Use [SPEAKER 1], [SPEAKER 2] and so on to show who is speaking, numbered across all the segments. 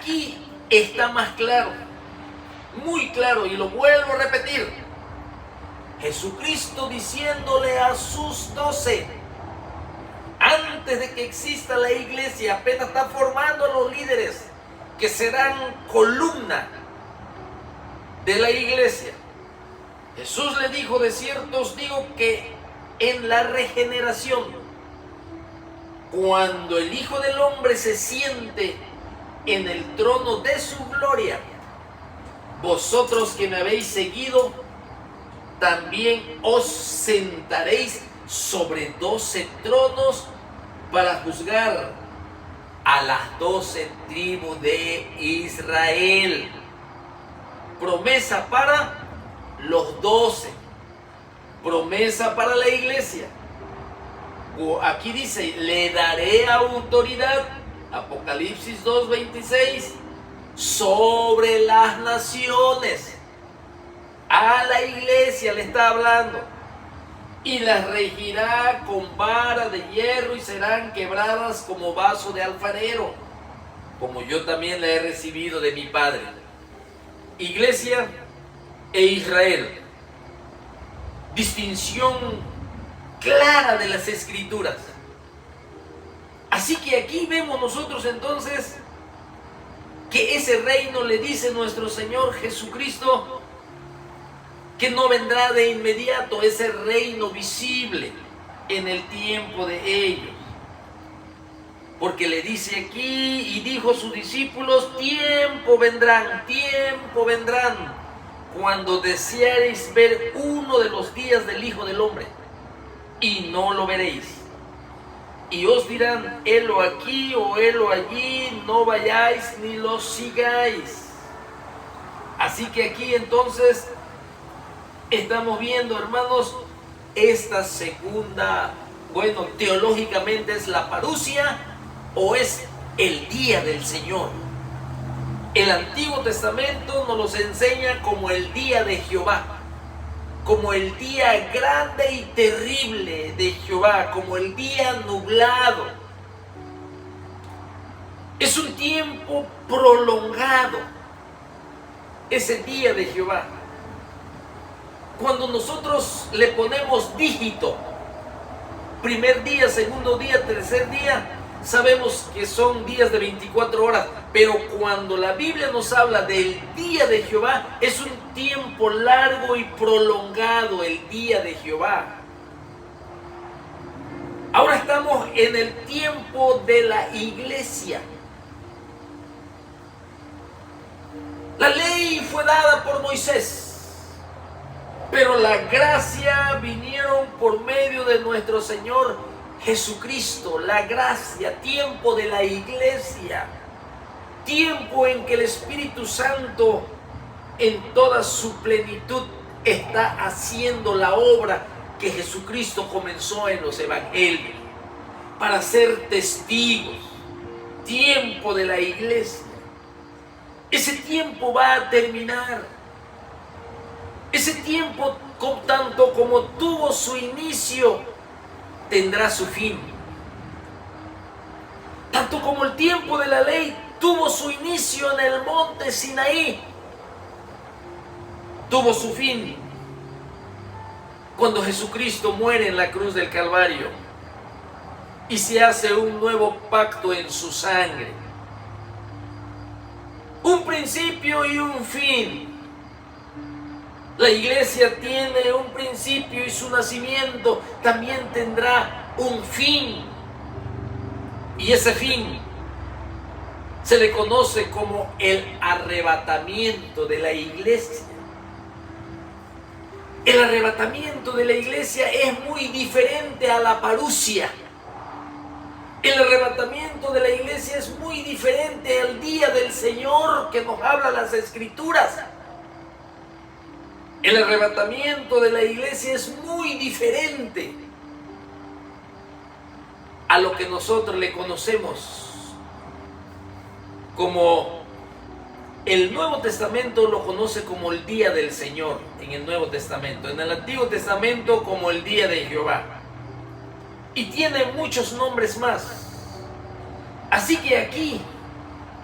[SPEAKER 1] Aquí está más claro, muy claro, y lo vuelvo a repetir. Jesucristo diciéndole a sus 12, antes de que exista la iglesia, apenas está formando a los líderes que serán columna de la iglesia. Jesús le dijo: de cierto os digo que en la regeneración, cuando el Hijo del Hombre se siente en el trono de su gloria, vosotros que me habéis seguido, también os sentaréis sobre 12 tronos para juzgar a las 12 tribus de Israel. Promesa para los 12, promesa para la iglesia. Aquí dice: le daré autoridad, Apocalipsis 2:26, sobre las naciones. A la iglesia le está hablando. Y las regirá con vara de hierro y serán quebradas como vaso de alfarero, como yo también la he recibido de mi Padre. Iglesia e Israel. Distinción clara de las Escrituras. Así que aquí vemos nosotros entonces que ese reino, le dice nuestro Señor Jesucristo, que no vendrá de inmediato, ese reino visible en el tiempo de ellos. Porque le dice aquí: y dijo a sus discípulos, tiempo vendrán, cuando desearéis ver uno de los días del Hijo del Hombre, y no lo veréis. Y os dirán: helo aquí o helo allí, no vayáis ni lo sigáis. Así que aquí entonces estamos viendo, hermanos, esta segunda, teológicamente es la parusia o es el día del Señor. El Antiguo Testamento nos los enseña como el día de Jehová, como el día grande y terrible de Jehová, como el día nublado. Es un tiempo prolongado, ese día de Jehová. Cuando nosotros le ponemos dígito, primer día, segundo día, tercer día, sabemos que son días de 24 horas, pero cuando la Biblia nos habla del día de Jehová, es un tiempo largo y prolongado, el día de Jehová. Ahora estamos en el tiempo de la iglesia. La ley fue dada por Moisés, pero la gracia vinieron por medio de nuestro Señor Jesucristo. La gracia, tiempo de la iglesia, tiempo en que el Espíritu Santo en toda su plenitud está haciendo la obra que Jesucristo comenzó en los evangelios para ser testigos. Tiempo de la iglesia. Ese tiempo va a terminar. Ese tiempo, tanto como tuvo su inicio, tendrá su fin. Tanto como el tiempo de la ley tuvo su inicio en el monte Sinaí, tuvo su fin cuando Jesucristo muere en la cruz del Calvario y se hace un nuevo pacto en su sangre. Un principio y un fin. La iglesia tiene un principio y su nacimiento también tendrá un fin. Y ese fin se le conoce como el arrebatamiento de la iglesia. El arrebatamiento de la iglesia es muy diferente a la parusia. El arrebatamiento de la iglesia es muy diferente al día del Señor que nos habla las Escrituras. El arrebatamiento de la iglesia es muy diferente a lo que nosotros le conocemos como el Nuevo Testamento lo conoce como el día del Señor en el Nuevo Testamento, en el Antiguo Testamento como el día de Jehová, y tiene muchos nombres más. Así que aquí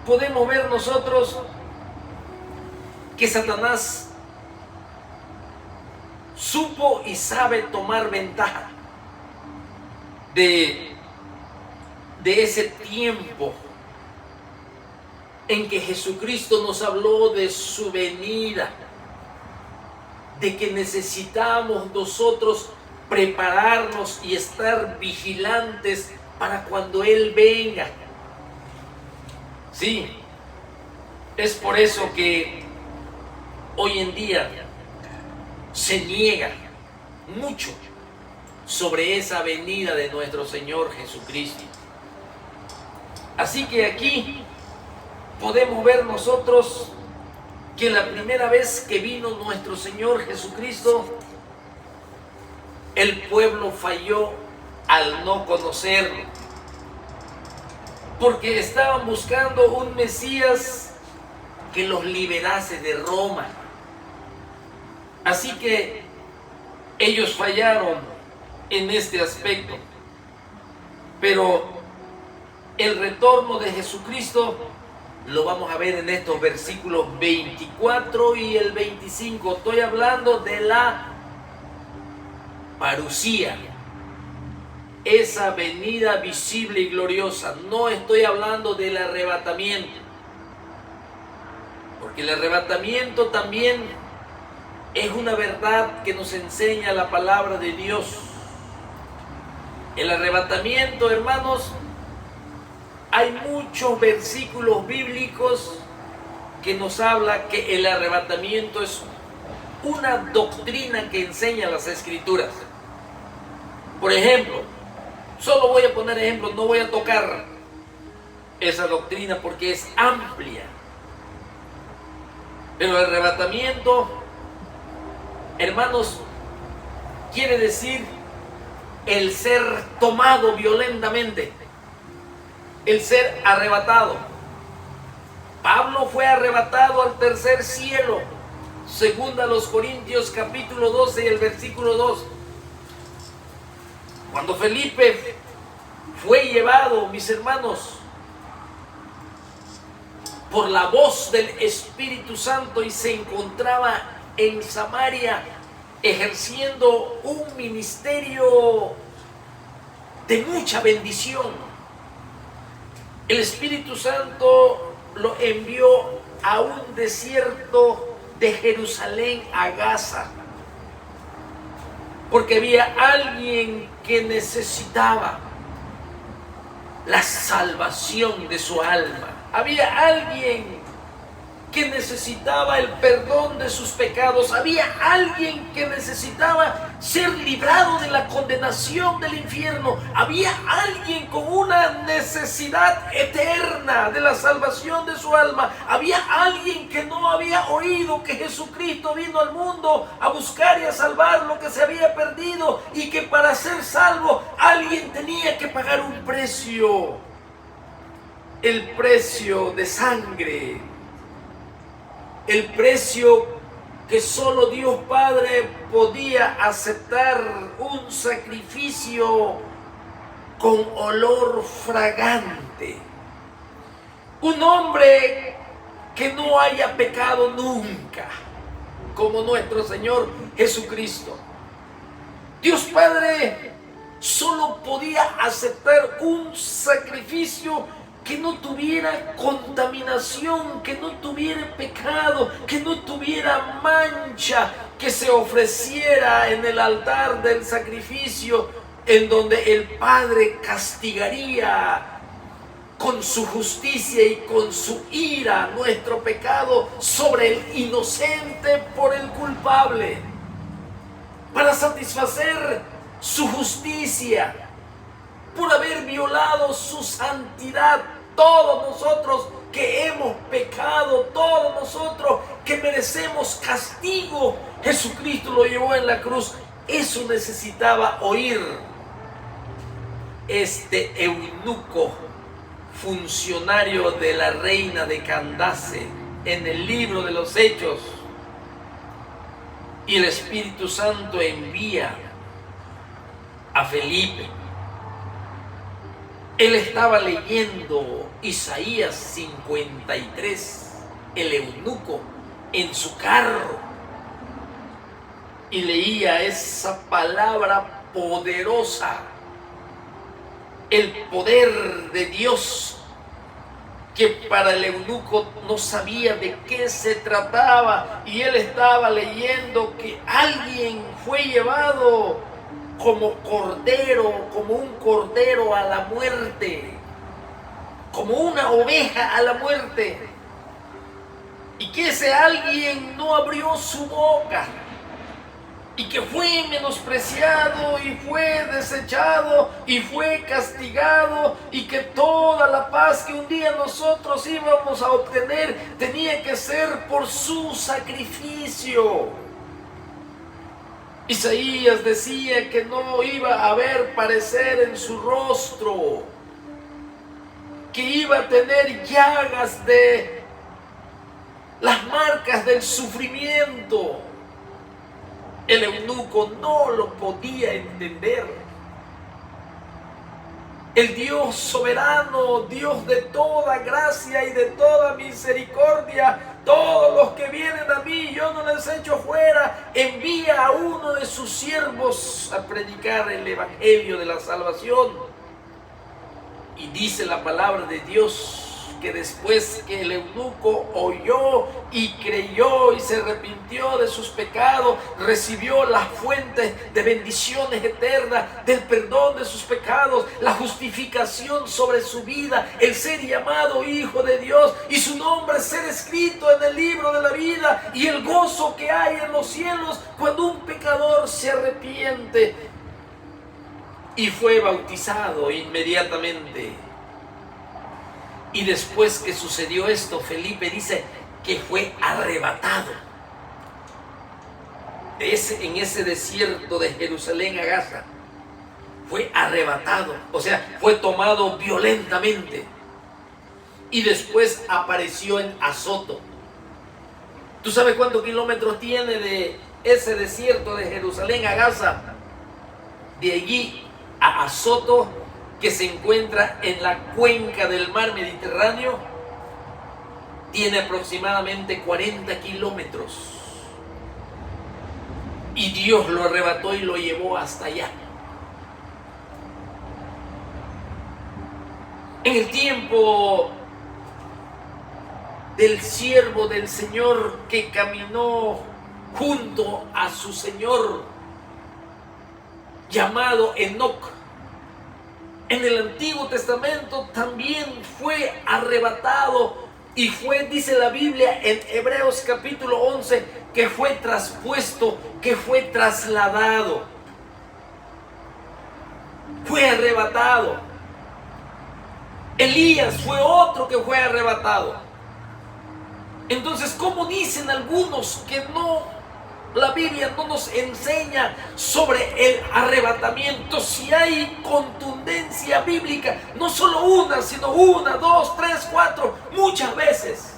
[SPEAKER 1] podemos ver nosotros que Satanás supo y sabe tomar ventaja de ese tiempo en que Jesucristo nos habló de su venida, de que necesitamos nosotros prepararnos y estar vigilantes para cuando Él venga. Sí, es por eso que hoy en día se niega mucho sobre esa venida de nuestro Señor Jesucristo. Así que aquí podemos ver nosotros que la primera vez que vino nuestro Señor Jesucristo, el pueblo falló al no conocerlo, porque estaban buscando un Mesías que los liberase de Roma. Así que ellos fallaron en este aspecto. Pero el retorno de Jesucristo lo vamos a ver en estos versículos 24 y el 25. Estoy hablando de la parusía, esa venida visible y gloriosa. No estoy hablando del arrebatamiento, porque el arrebatamiento también es una verdad que nos enseña la palabra de Dios. El arrebatamiento, hermanos, hay muchos versículos bíblicos que nos habla que el arrebatamiento es una doctrina que enseña las Escrituras. Por ejemplo, solo voy a poner ejemplos, no voy a tocar esa doctrina porque es amplia. Pero el arrebatamiento, hermanos, quiere decir el ser tomado violentamente, el ser arrebatado. Pablo fue arrebatado al tercer cielo, según a los Corintios capítulo 12 y el versículo 2. Cuando Felipe fue llevado, mis hermanos, por la voz del Espíritu Santo y se encontraba en Samaria ejerciendo un ministerio de mucha bendición, el Espíritu Santo lo envió a un desierto de Jerusalén a Gaza, porque había alguien que necesitaba la salvación de su alma. Había alguien que necesitaba el perdón de sus pecados. Había alguien que necesitaba ser librado de la condenación del infierno. Había alguien con una necesidad eterna de la salvación de su alma. Había alguien que no había oído que Jesucristo vino al mundo a buscar y a salvar lo que se había perdido, y que para ser salvo alguien tenía que pagar un precio, el precio de sangre, el precio que solo Dios Padre podía aceptar, un sacrificio con olor fragante. Un hombre que no haya pecado nunca, como nuestro Señor Jesucristo. Dios Padre solo podía aceptar un sacrificio que no tuviera contaminación, que no tuviera pecado, que no tuviera mancha, que se ofreciera en el altar del sacrificio, en donde el Padre castigaría con su justicia y con su ira nuestro pecado sobre el inocente por el culpable, para satisfacer su justicia, por haber violado su santidad. Todos nosotros que hemos pecado, todos nosotros que merecemos castigo, Jesucristo lo llevó en la cruz. Eso necesitaba oír este eunuco, funcionario de la reina de Candace, en el libro de los Hechos. Y el Espíritu Santo envía a Felipe Él estaba leyendo Isaías 53, el eunuco, en su carro, y leía esa palabra poderosa, el poder de Dios, que para el eunuco no sabía de qué se trataba, y él estaba leyendo que alguien fue llevado como un cordero a la muerte, como una oveja a la muerte, y que ese alguien no abrió su boca, y que fue menospreciado y fue desechado y fue castigado, y que toda la paz que un día nosotros íbamos a obtener tenía que ser por su sacrificio. Isaías decía que no iba a haber parecer en su rostro, que iba a tener llagas de las marcas del sufrimiento. El eunuco no lo podía entender. El Dios soberano, Dios de toda gracia y de toda misericordia, todos los que vienen a mí, yo no les echo fuera, envía a uno de sus siervos a predicar el evangelio de la salvación. Y dice la palabra de Dios que después que el eunuco oyó y creyó y se arrepintió de sus pecados, recibió las fuentes de bendiciones eternas, del perdón de sus pecados, la justificación sobre su vida, el ser llamado hijo de Dios y su nombre ser escrito en el libro de la vida, y el gozo que hay en los cielos cuando un pecador se arrepiente. Y fue bautizado inmediatamente. Y después que sucedió esto, Felipe dice que fue arrebatado en ese desierto de Jerusalén a Gaza. Fue arrebatado, o sea, fue tomado violentamente. Y después apareció en Azoto. ¿Tú sabes cuántos kilómetros tiene de ese desierto de Jerusalén a Gaza? De allí a Azoto, que se encuentra en la cuenca del mar Mediterráneo, tiene aproximadamente 40 kilómetros. Y Dios lo arrebató y lo llevó hasta allá. En el tiempo del siervo del Señor que caminó junto a su Señor, llamado Enoc, en el Antiguo Testamento también fue arrebatado, y fue, dice la Biblia en Hebreos capítulo 11, que fue traspuesto, que fue trasladado, fue arrebatado. Elías fue otro que fue arrebatado. Entonces, ¿cómo dicen algunos que la Biblia no nos enseña sobre el arrebatamiento? Si hay contundencia bíblica, no solo una, sino 1, 2, 3, 4, muchas veces,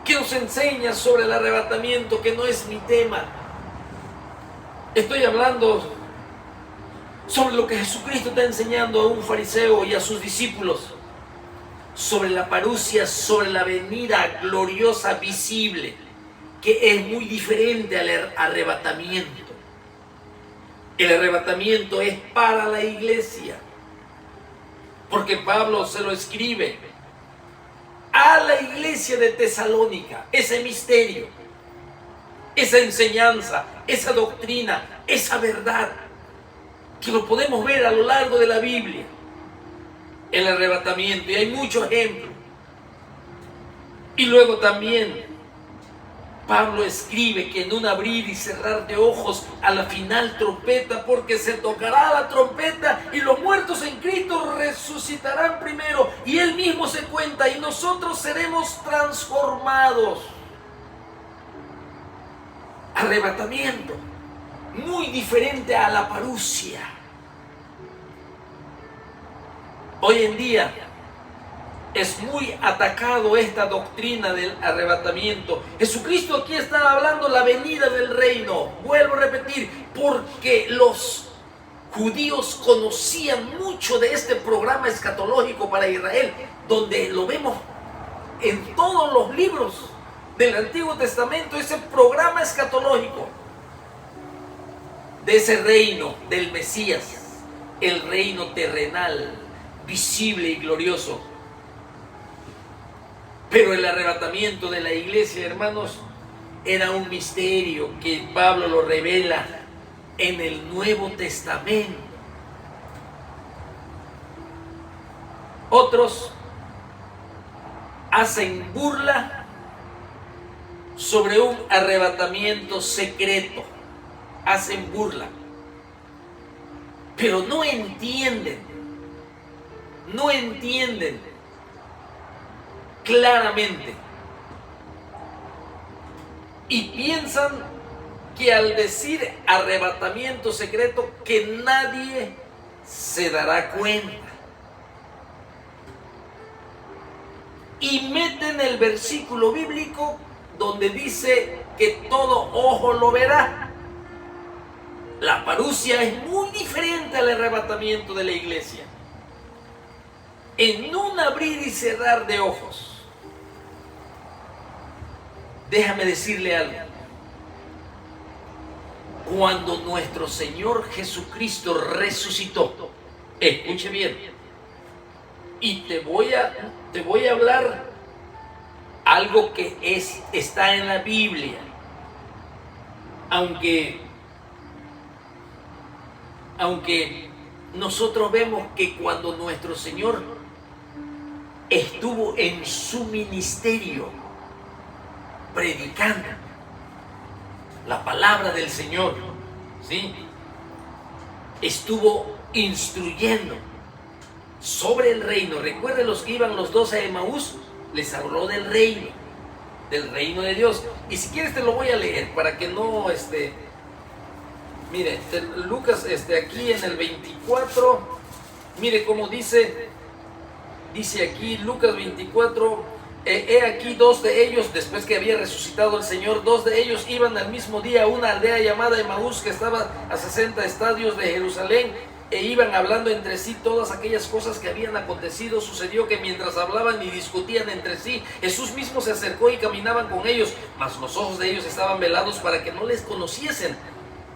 [SPEAKER 1] que nos enseña sobre el arrebatamiento, que no es mi tema. Estoy hablando sobre lo que Jesucristo está enseñando a un fariseo y a sus discípulos, sobre la parusia, sobre la venida gloriosa visible, que es muy diferente al arrebatamiento. El arrebatamiento es para la iglesia, porque Pablo se lo escribe a la iglesia de Tesalónica, ese misterio, esa enseñanza, esa doctrina, esa verdad, que lo podemos ver a lo largo de la Biblia, el arrebatamiento, y hay muchos ejemplos. Y luego también Pablo escribe que en un abrir y cerrar de ojos, a la final trompeta, porque se tocará la trompeta y los muertos en Cristo resucitarán primero, y él mismo se cuenta, y nosotros seremos transformados. Arrebatamiento, muy diferente a la parusia. Hoy en día es muy atacado esta doctrina del arrebatamiento. Jesucristo aquí está hablando la venida del reino. Vuelvo a repetir, porque los judíos conocían mucho de este programa escatológico para Israel, donde lo vemos en todos los libros del Antiguo Testamento, ese programa escatológico de ese reino del Mesías, el reino terrenal, visible y glorioso. Pero el arrebatamiento de la iglesia, hermanos, era un misterio que Pablo lo revela en el Nuevo Testamento. Otros hacen burla sobre un arrebatamiento secreto, hacen burla, pero no entienden claramente y piensan que al decir arrebatamiento secreto, que nadie se dará cuenta. Y meten el versículo bíblico donde dice que todo ojo lo verá. La parusia es muy diferente al arrebatamiento de la iglesia. En un abrir y cerrar de ojos. Déjame decirle algo. Cuando nuestro Señor Jesucristo resucitó, escuche bien, y te voy a hablar algo que está en la Biblia, aunque nosotros vemos que cuando nuestro Señor estuvo en su ministerio predicando la palabra del Señor, ¿sí?, estuvo instruyendo sobre el reino. Recuerden, los que iban los dos a Emaús, les habló del reino de Dios. Y si quieres te lo voy a leer para que no mire, Lucas aquí en el 24, mire cómo dice aquí Lucas 24, he aquí dos de ellos, después que había resucitado el Señor, dos de ellos iban al mismo día a una aldea llamada Emaús, que estaba a 60 estadios de Jerusalén, e iban hablando entre sí todas aquellas cosas que habían acontecido. Sucedió que mientras hablaban y discutían entre sí, Jesús mismo se acercó y caminaban con ellos, mas los ojos de ellos estaban velados para que no les conociesen.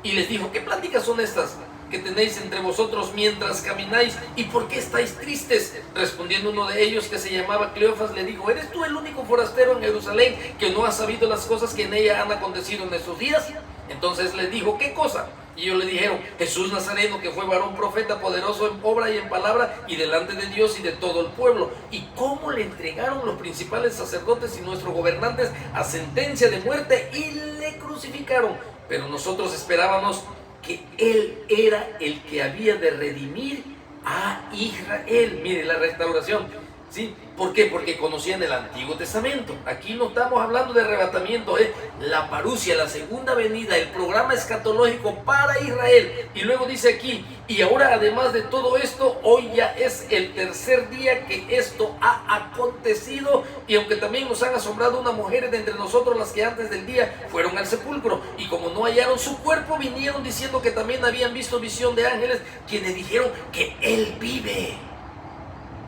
[SPEAKER 1] Y les dijo: ¿qué pláticas son estas que tenéis entre vosotros mientras camináis? ¿Y por qué estáis tristes? Respondiendo uno de ellos, que se llamaba Cleofas, le dijo: ¿eres tú el único forastero en Jerusalén que no ha sabido las cosas que en ella han acontecido en estos días? Entonces les dijo: ¿qué cosa? Y ellos le dijeron: Jesús Nazareno, que fue varón profeta, poderoso en obra y en palabra, y delante de Dios y de todo el pueblo. Y cómo le entregaron los principales sacerdotes y nuestros gobernantes a sentencia de muerte y le crucificaron. Pero nosotros esperábamos que Él era el que había de redimir a Israel. Mire la restauración, ¿sí? ¿Por qué? Porque conocían el Antiguo Testamento. Aquí no estamos hablando de arrebatamiento, la parusia, la segunda venida, el programa escatológico para Israel. Y luego dice aquí: y ahora, además de todo esto, hoy ya es el tercer día que esto ha acontecido, y aunque también nos han asombrado unas mujeres de entre nosotros, las que antes del día fueron al sepulcro, y como no hallaron su cuerpo, vinieron diciendo que también habían visto visión de ángeles, quienes dijeron que Él vive.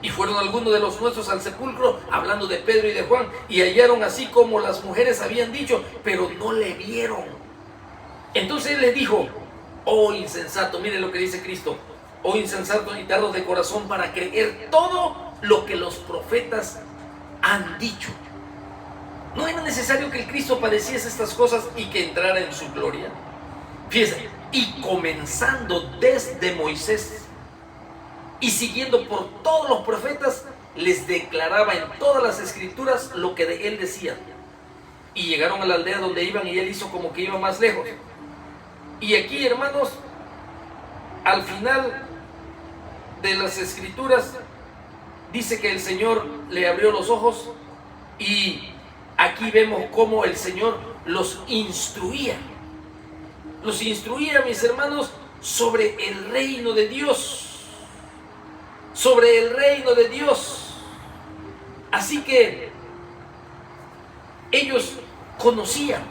[SPEAKER 1] Y fueron algunos de los nuestros al sepulcro, hablando de Pedro y de Juan, y hallaron así como las mujeres habían dicho, pero no le vieron. Entonces Él les dijo: oh insensato, miren lo que dice Cristo: oh insensato y tardos de corazón para creer todo lo que los profetas han dicho. ¿No era necesario que el Cristo padeciese estas cosas y que entrara en su gloria? Fíjense, y comenzando desde Moisés y siguiendo por todos los profetas, les declaraba en todas las escrituras lo que de Él decían. Y llegaron a la aldea donde iban, y Él hizo como que iba más lejos. Y aquí, hermanos, al final de las escrituras, dice que el Señor le abrió los ojos, y aquí vemos cómo el Señor los instruía. Los instruía, mis hermanos, sobre el reino de Dios. Sobre el reino de Dios. Así que ellos conocían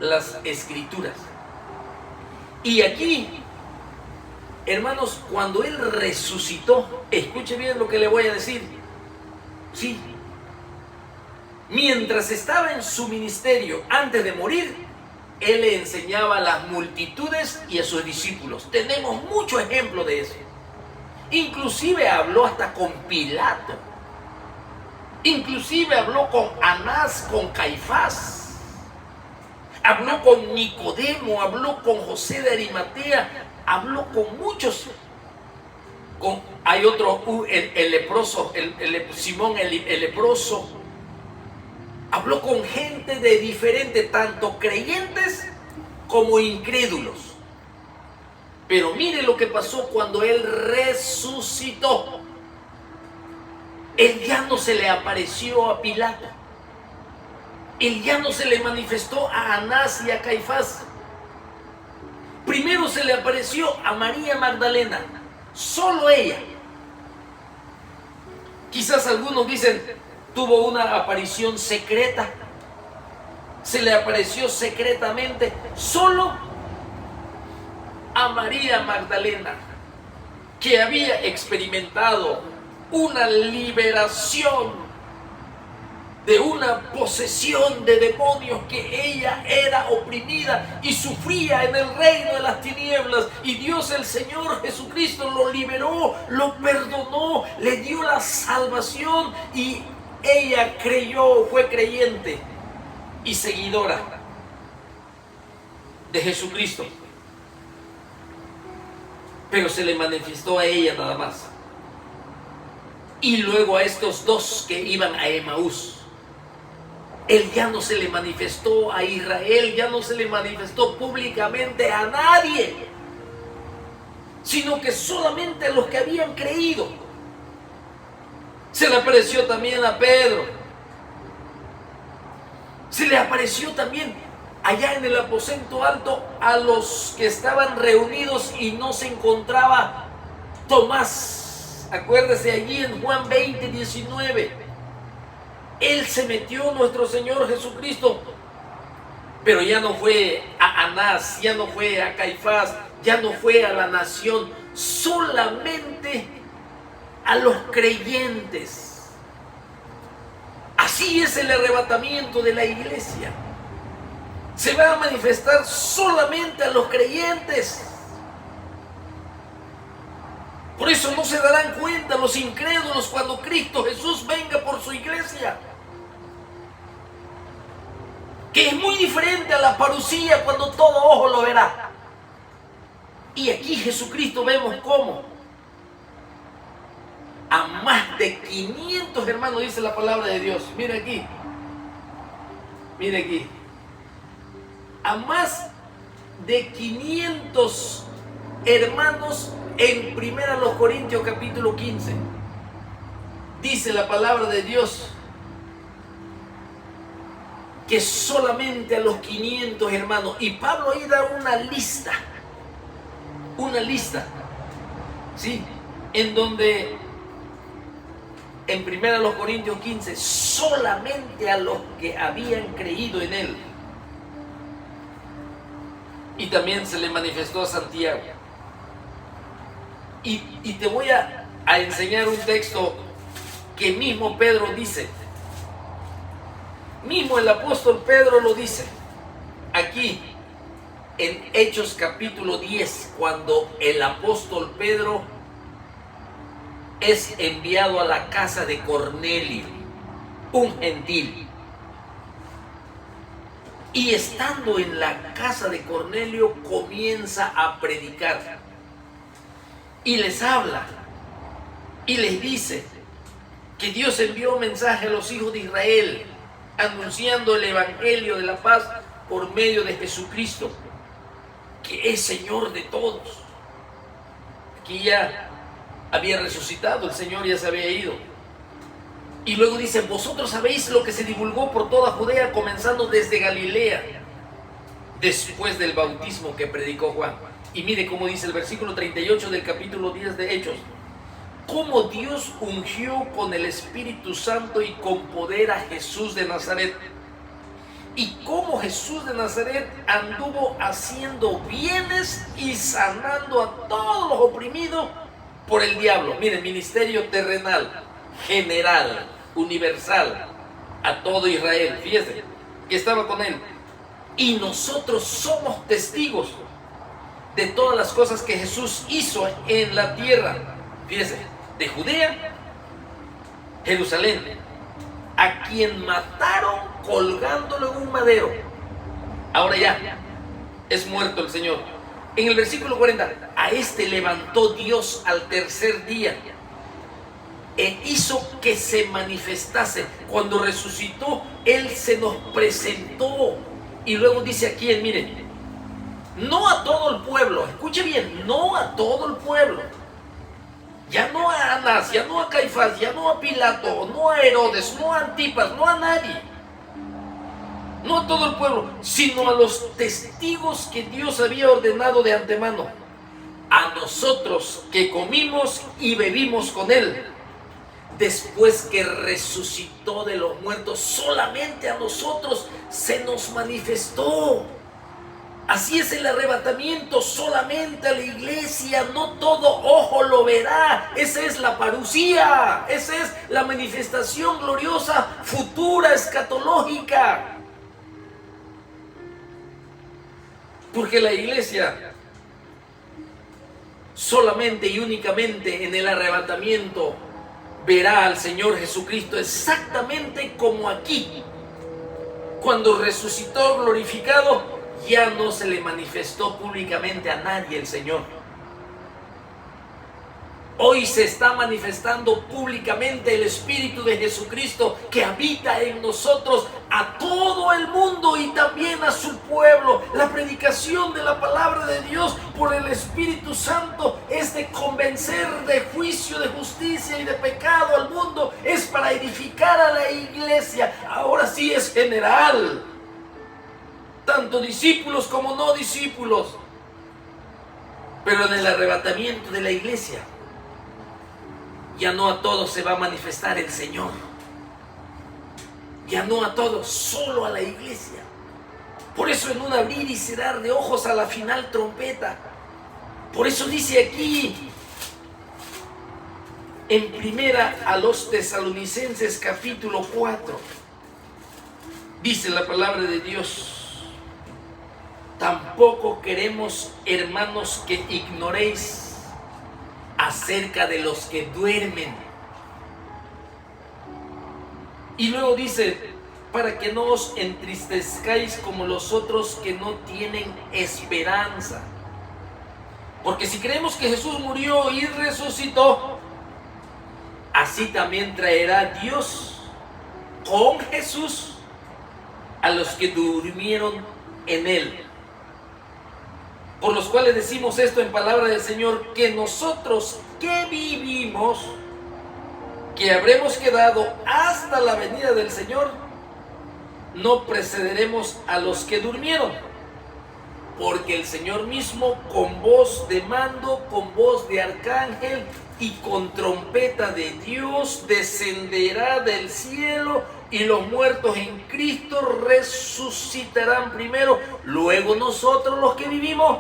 [SPEAKER 1] las escrituras. Y aquí, hermanos, cuando Él resucitó, escuche bien lo que le voy a decir. Sí. Mientras estaba en su ministerio, antes de morir, Él le enseñaba a las multitudes y a sus discípulos. Tenemos mucho ejemplo de eso. Inclusive habló hasta con Pilato. Inclusive habló con Anás, con Caifás. Habló con Nicodemo, habló con José de Arimatea, habló con muchos. Hay otro, el leproso, Simón el leproso. Habló con gente de diferente, tanto creyentes como incrédulos. Pero mire lo que pasó cuando Él resucitó. Él ya no se le apareció a Pilato. Él ya no se le manifestó a Anás y a Caifás. Primero se le apareció a María Magdalena, solo ella. Quizás algunos dicen, tuvo una aparición secreta. Se le apareció secretamente solo a María Magdalena, que había experimentado una liberación de una posesión de demonios, que ella era oprimida y sufría en el reino de las tinieblas, y Dios el Señor Jesucristo lo liberó, lo perdonó, le dio la salvación, y ella creyó, fue creyente y seguidora de Jesucristo. Pero se le manifestó a ella nada más. Y luego a estos dos que iban a Emaús. Él ya no se le manifestó a Israel, ya no se le manifestó públicamente a nadie, sino que solamente a los que habían creído. Se le apareció también a Pedro. Se le apareció también allá en el aposento alto a los que estaban reunidos y no se encontraba Tomás. Acuérdese allí en Juan 20, 19. Él se metió, nuestro Señor Jesucristo, pero ya no fue a Anás, ya no fue a Caifás, ya no fue a la nación, solamente a los creyentes. Así es el arrebatamiento de la iglesia. Se va a manifestar solamente a los creyentes. Por eso no se darán cuenta los incrédulos cuando Cristo Jesús venga por su iglesia. Que es muy diferente a la parucía, cuando todo ojo lo verá. Y aquí Jesucristo vemos cómo a más de 500 hermanos, dice la palabra de Dios. Mire aquí. Mire aquí. A más de 500 hermanos en 1 Corintios capítulo 15. Dice la palabra de Dios que solamente a los 500 hermanos. Y Pablo ahí da una lista, ¿sí? En donde en 1 Corintios 15, solamente a los que habían creído en Él. Y también se le manifestó a Santiago. Y te voy a enseñar un texto que mismo Pedro dice. Mismo el apóstol Pedro lo dice. Aquí, en Hechos capítulo 10, cuando el apóstol Pedro es enviado a la casa de Cornelio, un gentil. Y estando en la casa de Cornelio, comienza a predicar. Y les habla. Y les dice que Dios envió un mensaje a los hijos de Israel, anunciando el evangelio de la paz por medio de Jesucristo, que es Señor de todos. Aquí ya había resucitado, el Señor ya se había ido. Y luego dice: vosotros sabéis lo que se divulgó por toda Judea, comenzando desde Galilea, después del bautismo que predicó Juan. Y mire cómo dice el versículo 38 del capítulo 10 de Hechos: cómo Dios ungió con el Espíritu Santo y con poder a Jesús de Nazaret, y cómo Jesús de Nazaret anduvo haciendo bienes y sanando a todos los oprimidos por el diablo. Miren, ministerio terrenal, general, universal, a todo Israel. Fíjense que estaba con él. Y nosotros somos testigos de todas las cosas que Jesús hizo en la tierra. Fíjense, de Judea, Jerusalén, a quien mataron colgándolo en un madero. Ahora ya es muerto el Señor. En el versículo 40, a este levantó Dios al tercer día e hizo que se manifestase. Cuando resucitó, Él se nos presentó. Y luego dice aquí, miren, no a todo el pueblo, escuche bien, no a todo el pueblo. Ya no a Anás, ya no a Caifás, ya no a Pilato, no a Herodes, no a Antipas, no a nadie. No a todo el pueblo, sino a los testigos que Dios había ordenado de antemano. A nosotros que comimos y bebimos con Él. Después que resucitó de los muertos, solamente a nosotros se nos manifestó. Así es el arrebatamiento, solamente a la iglesia, no todo ojo lo verá. Esa es la parucía, esa es la manifestación gloriosa, futura, escatológica. Porque la iglesia solamente y únicamente en el arrebatamiento verá al Señor Jesucristo exactamente como aquí. Cuando resucitó glorificado, ya no se le manifestó públicamente a nadie el Señor. Hoy se está manifestando públicamente el Espíritu de Jesucristo que habita en nosotros a todo el mundo y también a su pueblo. La predicación de la palabra de Dios por el Espíritu Santo es de convencer de juicio, de justicia y de pecado al mundo. Es para edificar a la iglesia. Ahora sí es general. Tanto discípulos como no discípulos. Pero en el arrebatamiento de la iglesia, ya no a todos se va a manifestar el Señor. Ya no a todos, solo a la iglesia. Por eso en un abrir y cerrar de ojos a la final trompeta. Por eso dice aquí, en primera a los Tesalonicenses capítulo 4, dice la palabra de Dios: tampoco queremos, hermanos, que ignoréis acerca de los que duermen. Y luego dice, para que no os entristezcáis como los otros que no tienen esperanza. Porque si creemos que Jesús murió y resucitó, así también traerá Dios con Jesús a los que durmieron en Él. Por los cuales decimos esto en palabra del Señor, que nosotros que vivimos, que habremos quedado hasta la venida del Señor, no precederemos a los que durmieron. Porque el Señor mismo, con voz de mando, con voz de arcángel y con trompeta de Dios, descenderá del cielo, y los muertos en Cristo resucitarán primero. Luego nosotros, los que vivimos,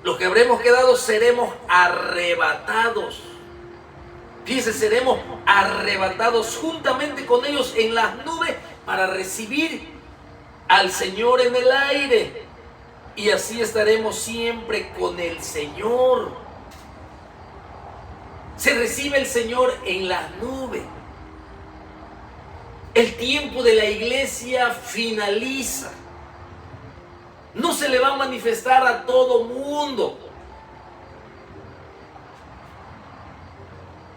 [SPEAKER 1] los que habremos quedado, seremos arrebatados. Dice, seremos arrebatados juntamente con ellos en las nubes para recibir al Señor en el aire. Y así estaremos siempre con el Señor. Se recibe el Señor en las nubes. El tiempo de la iglesia finaliza. No se le va a manifestar a todo mundo.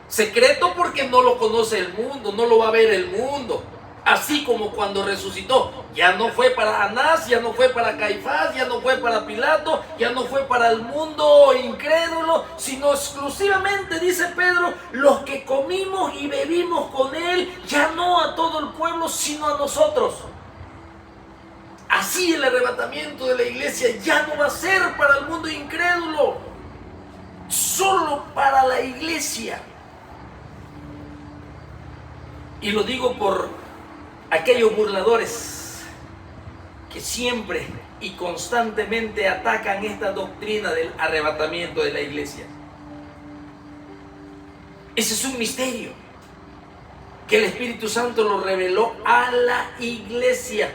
[SPEAKER 1] Secreto porque no lo conoce el mundo, no lo va a ver el mundo. Así como cuando resucitó, ya no fue para Anás, ya no fue para Caifás, ya no fue para Pilato, ya no fue para el mundo incrédulo, sino exclusivamente, dice Pedro, los que comimos y bebimos con Él, ya no a todo el pueblo, sino a nosotros. Así el arrebatamiento de la iglesia ya no va a ser para el mundo incrédulo, solo para la iglesia. Y lo digo por aquellos burladores que siempre y constantemente atacan esta doctrina del arrebatamiento de la iglesia. Ese es un misterio que el Espíritu Santo lo reveló a la iglesia.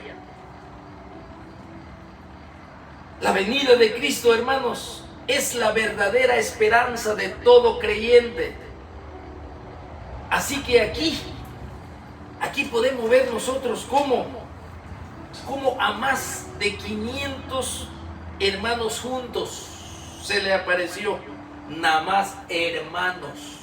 [SPEAKER 1] La venida de Cristo, hermanos, es la verdadera esperanza de todo creyente. Así que aquí podemos ver nosotros cómo a más de 500 hermanos juntos se le apareció, nada más hermanos.